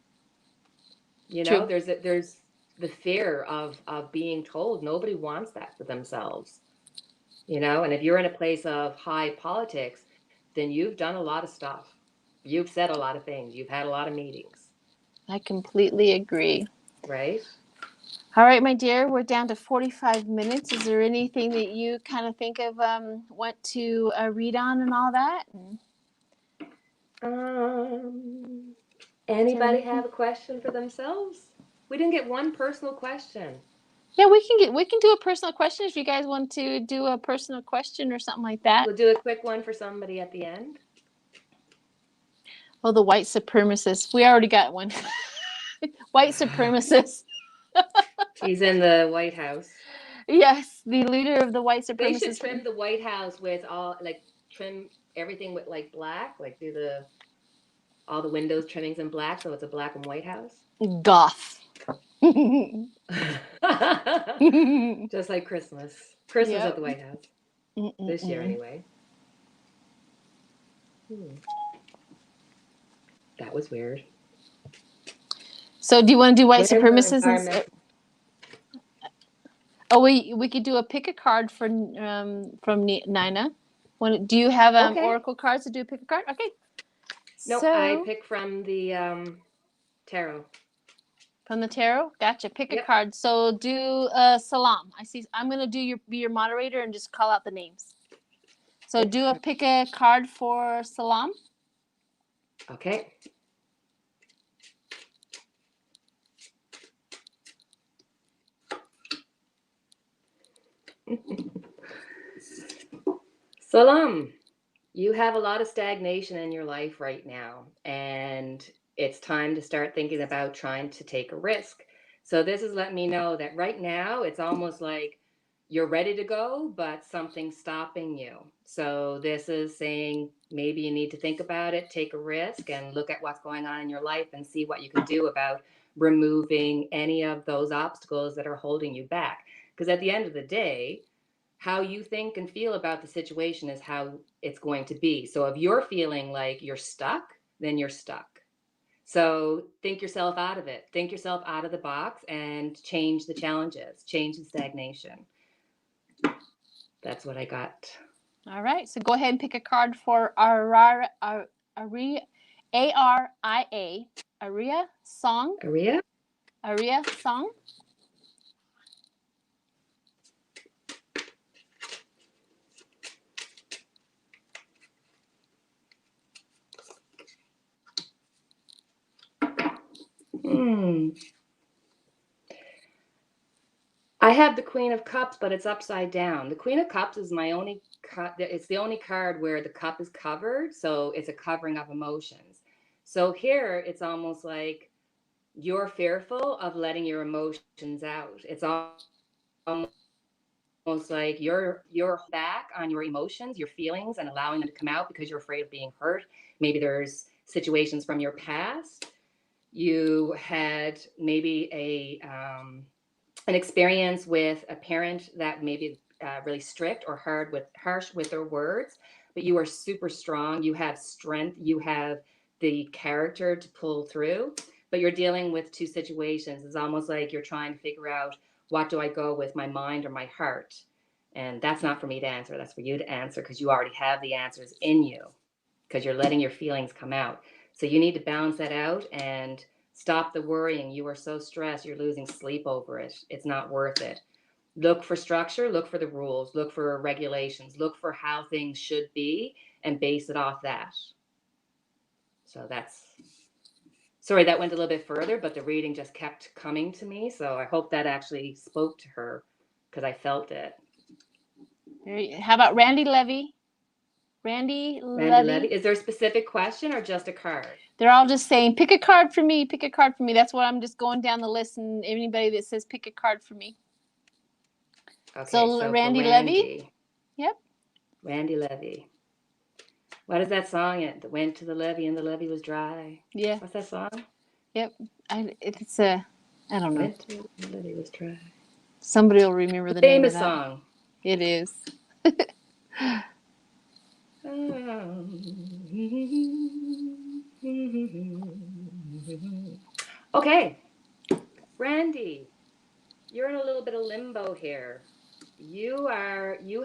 You know, True. there's the fear of being told. Nobody wants that for themselves. You know, and if you're in a place of high politics, then you've done a lot of stuff. You've said a lot of things. You've had a lot of meetings. I completely agree. Right? All right, my dear, we're down to 45 minutes. Is there anything that you kind of think of, want to read on and all that? Anybody have a question for themselves? We didn't get one personal question. Yeah, we can do a personal question if you guys want to do a personal question or something like that. We'll do a quick one for somebody at the end. Oh, the white supremacist. We already got one. White supremacist. He's in the White House. Yes, the leader of the white supremacists. They should trim the White House with trim everything with black, do all the windows trimmings in black, so it's a black and white house. Goth. Just like Christmas. Christmas Yep. at the White House. This year, anyway. That was weird. So, do you want to do white supremacists? Oh, we could do a pick a card from Nina. Do you have oracle cards to do a pick a card? Okay. No, I pick from the tarot. From the tarot? Gotcha. Pick a card. So do Salam. I'm gonna be your moderator and just call out the names. So pick a card for Salam. Okay. Salam, you have a lot of stagnation in your life right now, and it's time to start thinking about trying to take a risk. So this is letting me know that right now it's almost like you're ready to go, but something's stopping you. So this is saying maybe you need to think about it, take a risk, and look at what's going on in your life and see what you can do about removing any of those obstacles that are holding you back. Because at the end of the day, how you think and feel about the situation is how it's going to be. So if you're feeling like you're stuck, then you're stuck. So think yourself out of it. Think yourself out of the box and change the challenges, change the stagnation. That's what I got. All right. So go ahead and pick a card for Aria Song. Aria Song. I have the Queen of Cups, but it's upside down. The Queen of Cups is my only it's the only card where the cup is covered, so it's a covering of emotions. So here it's almost like you're fearful of letting your emotions out. It's almost like you're back on your emotions, your feelings, and allowing them to come out because you're afraid of being hurt. Maybe there's situations from your past. You had maybe an experience with a parent that maybe really strict or harsh with their words, but you are super strong. You have strength. You have the character to pull through, but you're dealing with two situations. It's almost like you're trying to figure out, what do I go with, my mind or my heart? And that's not for me to answer. That's for you to answer, because you already have the answers in you, because you're letting your feelings come out. So you need to balance that out and stop the worrying. You are so stressed, you're losing sleep over it. It's not worth it. Look for structure, look for the rules, look for regulations, look for how things should be, and base it off that. So sorry, that went a little bit further, but the reading just kept coming to me. So I hope that actually spoke to her, because I felt it. How about Randy Levy? Randy Levy. Is there a specific question or just a card? They're all just saying, pick a card for me, pick a card for me. That's what I'm just going down the list, and anybody that says pick a card for me. Okay, So Randy Levy. Yep. Randy Levy. What is that song? It went to the levee and the levee was dry. Yeah. What's that song? Yep. It's a, I don't know. Went to the levee was dry. Somebody will remember the name of that. Famous song. It is. Okay, Randy, you're in a little bit of limbo here. You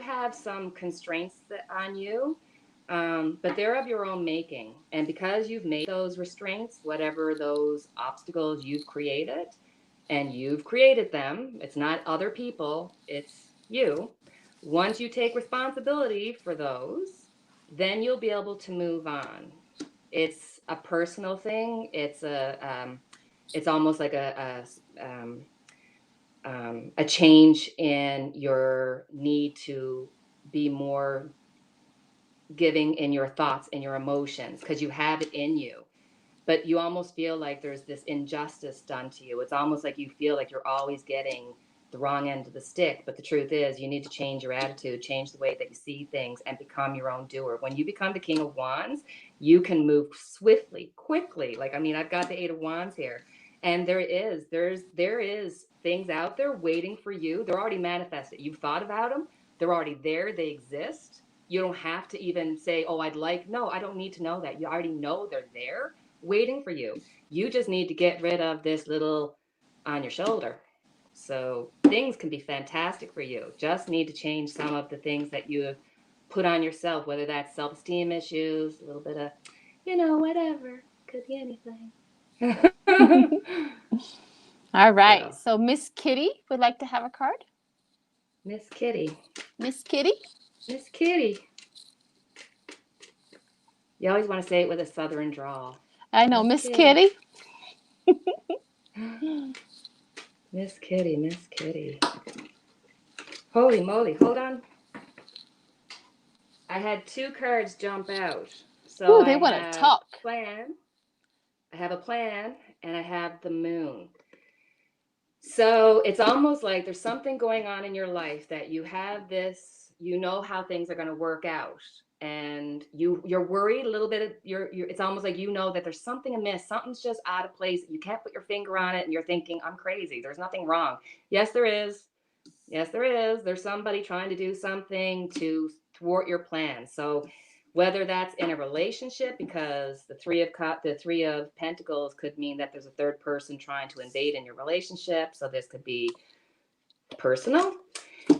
have some constraints on you, but they're of your own making. And because you've made those restraints, whatever those obstacles you've created, and you've created them, it's not other people, it's you. Once you take responsibility for those, then you'll be able to move on. It's a personal thing. It's almost like a change in your need to be more giving in your thoughts and your emotions, because you have it in you, but you almost feel like there's this injustice done to you. It's almost like you feel like you're always getting the wrong end of the stick. But the truth is, you need to change your attitude, change the way that you see things, and become your own doer. When you become the King of Wands, you can move swiftly, quickly. Like, I mean, I've got the Eight of Wands here, and there is things out there waiting for you. They're already manifested. You've thought about them. They're already there. They exist. You don't have to even say, oh, no, I don't need to know that. You already know they're there waiting for you. You just need to get rid of this little on your shoulder. So things can be fantastic for you. Just need to change some of the things that you have put on yourself, whether that's self-esteem issues, a little bit of, whatever. Could be anything. All right. So Miss Kitty would like to have a card. Miss Kitty. Miss Kitty. Miss Kitty. You always want to say it with a southern drawl. I know, Miss Kitty. Miss Kitty, Miss Kitty. Holy moly, hold on. I had two cards jump out. So ooh, they want to talk. I have a plan, and I have the moon. So it's almost like there's something going on in your life that you have this, how things are going to work out. And you're worried a little bit. It's almost like that there's something amiss. Something's just out of place. You can't put your finger on it, and you're thinking, I'm crazy. There's nothing wrong. Yes, there is. Yes, there is. There's somebody trying to do something to thwart your plan. So whether that's in a relationship, because the Three of Pentacles could mean that there's a third person trying to invade in your relationship. So this could be personal.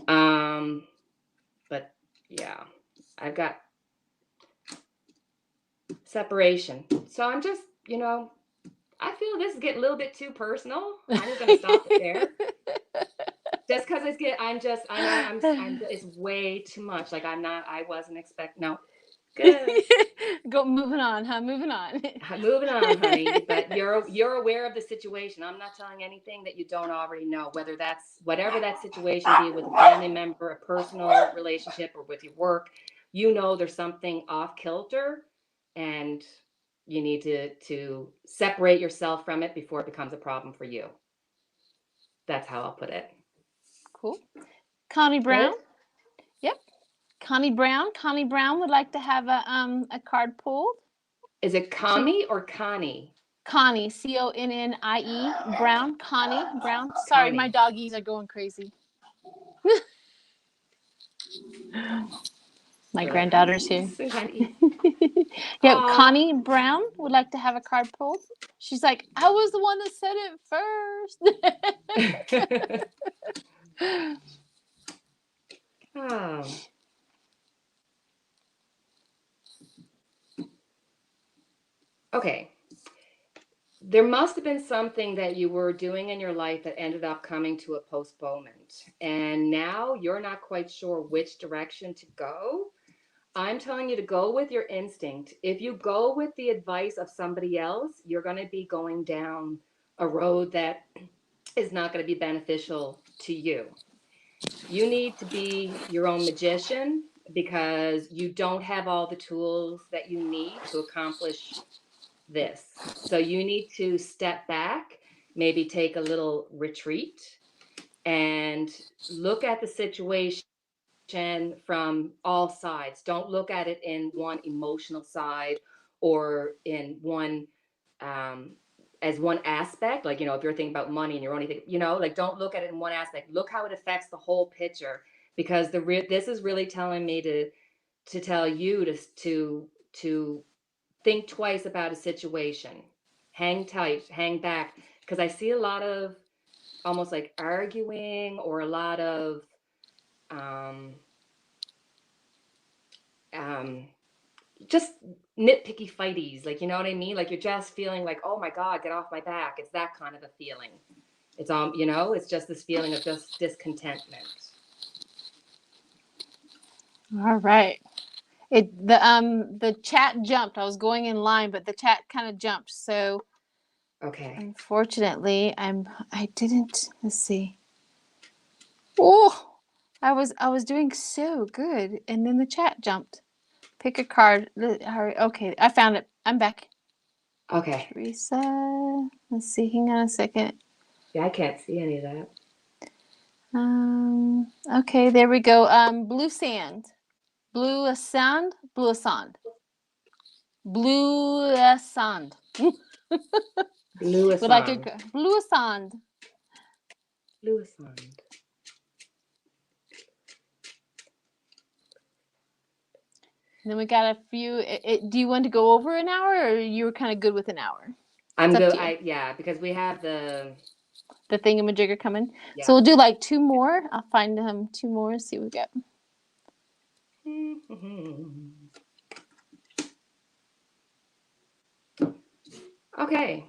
But yeah, I've got separation. So I'm just, I feel this is getting a little bit too personal. I'm just going to stop it there. Just because it's way too much. Like I wasn't expecting, no. Good. Moving on, huh? Moving on. Moving on, honey. But you're aware of the situation. I'm not telling anything that you don't already know, whether that's whatever that situation be with a family member, a personal relationship, or with your work. There's something off kilter, and you need to separate yourself from it before it becomes a problem for you. That's how I'll put it. Cool. Connie Brown. Good? Yep. Connie Brown. Connie Brown would like to have a card pulled. Is it Connie or Connie? Connie, Connie Brown. Connie Brown. Sorry, Connie. my doggies are going crazy. My granddaughter's here. Yeah, Connie Brown would like to have a card pulled. She's like, I was the one that said it first. Oh. Okay. There must have been something that you were doing in your life that ended up coming to a postponement. And now you're not quite sure which direction to go. I'm telling you to go with your instinct. If you go with the advice of somebody else, you're going to be going down a road that is not going to be beneficial to you. You need to be your own magician, because you don't have all the tools that you need to accomplish this. So you need to step back, maybe take a little retreat, and look at the situation from all sides. Don't look at it in one emotional side or in one as one aspect. Like, if you're thinking about money and you're only thinking, like, don't look at it in one aspect. Look how it affects the whole picture, because this is really telling me to tell you to think twice about a situation. Hang tight, hang back, because I see a lot of almost like arguing, or a lot of just nitpicky fighties, like, you know what I mean? Like, you're just feeling like, oh my God, get off my back. It's that kind of a feeling. It's it's just this feeling of just discontentment. All right. The chat jumped. I was going in line, but the chat kind of jumped. So Okay. unfortunately, I didn't. Let's see. Oh, I was doing so good, and then the chat jumped. Pick a card. Okay, I found it. I'm back. Okay. Teresa. Let's see. Hang on a second. Yeah, I can't see any of that. Okay, there we go. Blue sand. Blue sand. Blue sand. Blue sand. Blue Would like sand. a blue sand. Blue sand. And then we got a few. Do you want to go over an hour, or you were kind of good with an hour? I'm It's up good. to you. Yeah, because we have the Thingamajigger coming. Yeah. So we'll do like two more. I'll find two more. See what we got. Okay.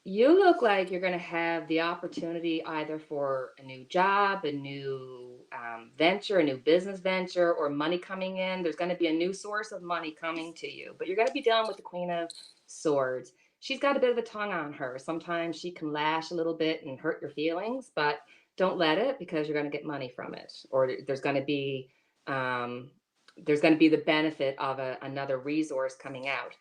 You look like you're going to have the opportunity either for a new job, a new venture, a new business venture, or money coming in. There's going to be a new source of money coming to you, but you're going to be dealing with the Queen of Swords. She's got a bit of a tongue on her. Sometimes she can lash a little bit and hurt your feelings, but don't let it, because you're going to get money from it, or there's going to be the benefit of another resource coming out.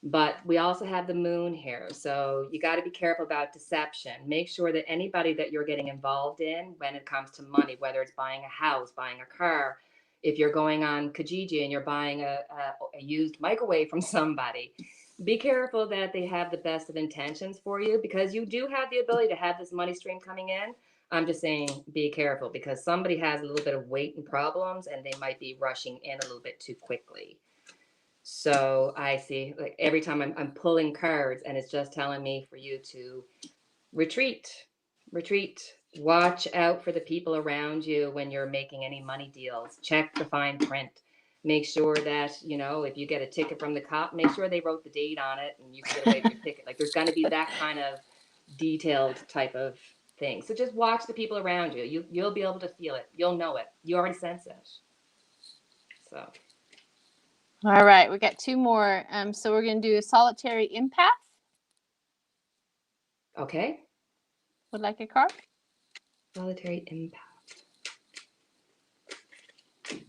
But we also have the moon here. So you got to be careful about deception. Make sure that anybody that you're getting involved in when it comes to money, whether it's buying a house, buying a car, if you're going on Kijiji and you're buying a used microwave from somebody, be careful that they have the best of intentions for you, because you do have the ability to have this money stream coming in. I'm just saying, be careful, because somebody has a little bit of weight and problems, and they might be rushing in a little bit too quickly. So I see, like, every time I'm pulling cards, and it's just telling me for you to retreat. Watch out for the people around you when you're making any money deals. Check the fine print. Make sure that, if you get a ticket from the cop, make sure they wrote the date on it and you can get away with your ticket. Like, there's going to be that kind of detailed type of thing. So just watch the people around you. You'll be able to feel it. You'll know it. You already sense it. So. All right, we got two more. So we're going to do a solitary empath. Okay. Would like a card? Solitary empath.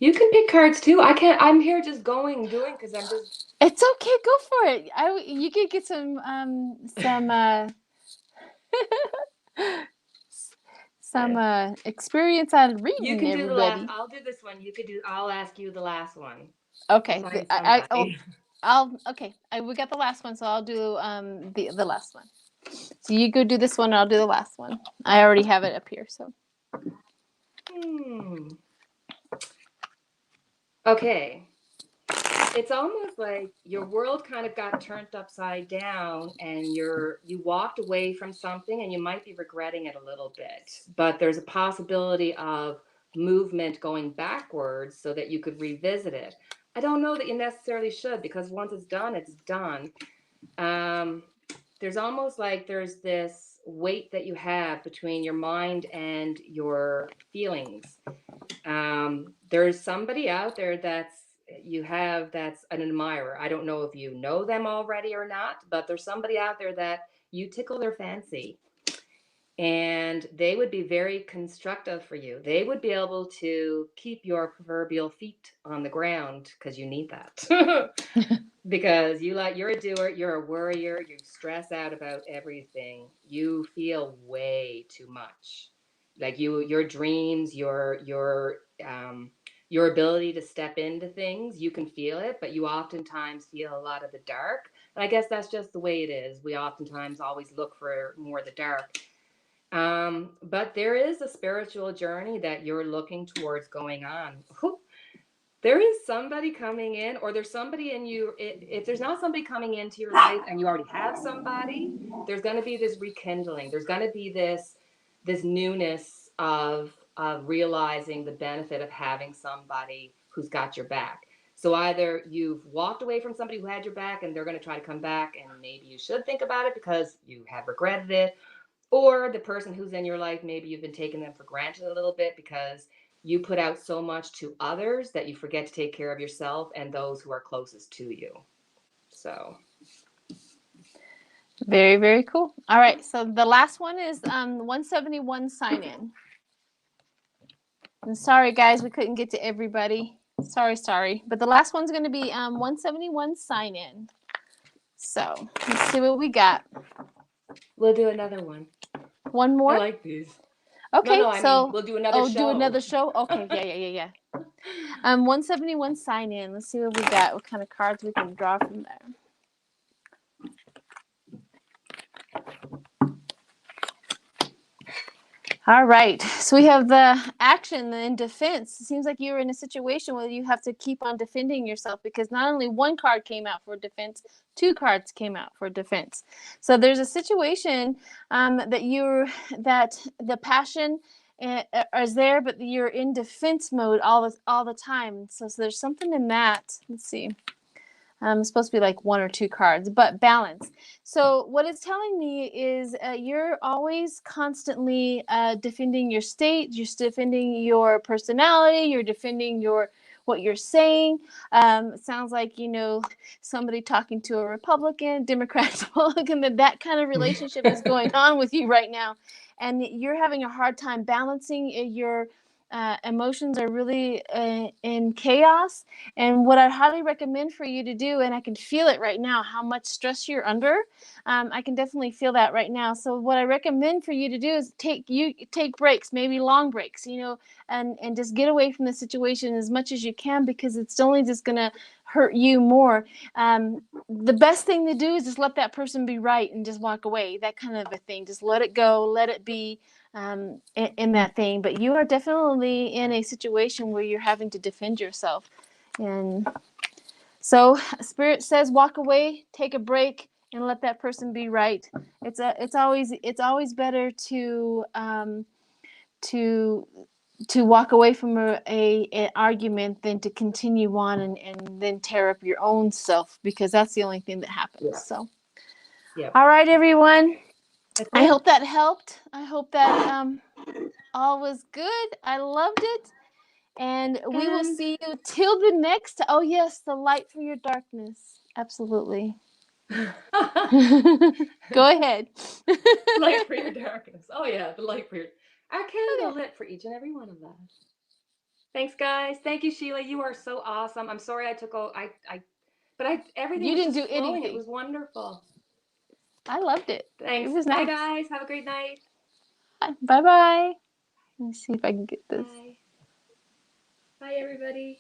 You can pick cards too. I can't. I'm here just doing because I'm just. It's okay. Go for it. You could get some experience on reading. You can do everybody. the last. I'll do this one. You could do. I'll ask you the last one. Okay. Okay. We got the last one, so I'll do the last one. So you go do this one, and I'll do the last one. I already have it up here. So. Okay. It's almost like your world kind of got turned upside down, and you walked away from something, and you might be regretting it a little bit. But there's a possibility of movement going backwards so that you could revisit it. I don't know that you necessarily should, because once it's done, it's done. There's almost like there's this weight that you have between your mind and your feelings. There's somebody out there that's an admirer. I don't know if you know them already or not, but there's somebody out there that you tickle their fancy, and they would be very constructive for you. They would be able to keep your proverbial feet on the ground, because you need that. Because you're a doer, you're a worrier, you stress out about everything. You feel way too much. Like your dreams, your ability to step into things, you can feel it, but you oftentimes feel a lot of the dark. And I guess that's just the way it is. We oftentimes always look for more of the dark. But there is a spiritual journey that you're looking towards going on. There is somebody coming in, or there's somebody in you. If there's not somebody coming into your life and you already have somebody, there's going to be this rekindling. There's going to be this newness of realizing the benefit of having somebody who's got your back. So either you've walked away from somebody who had your back and they're going to try to come back, and maybe you should think about it because you have regretted it, or the person who's in your life, maybe you've been taking them for granted a little bit because you put out so much to others that you forget to take care of yourself and those who are closest to you. So Very, very cool. All right, so the last one is 171 sign in. And sorry, guys, we couldn't get to everybody. Sorry. But the last one's going to be 171 sign in. So let's see what we got. we'll do another one. One more? I like these. Okay, No, I mean, we'll do another show. do another show? Okay, yeah. 171 sign in. Let's see what we got, what kind of cards we can draw from there. All right, so we have the action in defense. It seems like you're in a situation where you have to keep on defending yourself, because not only one card came out for defense, two cards came out for defense. So there's a situation that the passion is there, but you're in defense mode all the time. So there's something in that. Let's see. It's supposed to be like one or two cards, but balance. So what it's telling me is you're always constantly defending your state, you're defending your personality, you're defending what you're saying. It sounds like, somebody talking to a Republican, Democrat, Republican, that kind of relationship is going on with you right now. And you're having a hard time balancing your emotions are really in chaos. And what I highly recommend for you to do, and I can feel it right now, how much stress you're under. I can definitely feel that right now. So what I recommend for you to do is take breaks, maybe long breaks, and just get away from the situation as much as you can, because it's only just going to hurt you more. The best thing to do is just let that person be right and just walk away, that kind of a thing. Just let it go, let it be. In that thing, but you are definitely in a situation where you're having to defend yourself. And so Spirit says walk away, take a break, and let that person be right. It's always better to walk away from an argument than to continue on and then tear up your own self, because that's the only thing that happens. Yeah. So all right, everyone, I hope that helped. I hope that all was good. I loved it. And we will see you till the next. Oh, yes, the light for your darkness. Absolutely. Go ahead. Light for your darkness. Oh, yeah, the light for your... Our candle lit for each and every one of us. Thanks, guys. Thank you, Sheila. You are so awesome. I'm sorry I took all... everything you was didn't just do flowing. anything. It was wonderful. I loved it. Thanks. It was Bye, nice. guys. Have a great night. Bye-bye. Let me see if I can get this. Bye. Bye, everybody.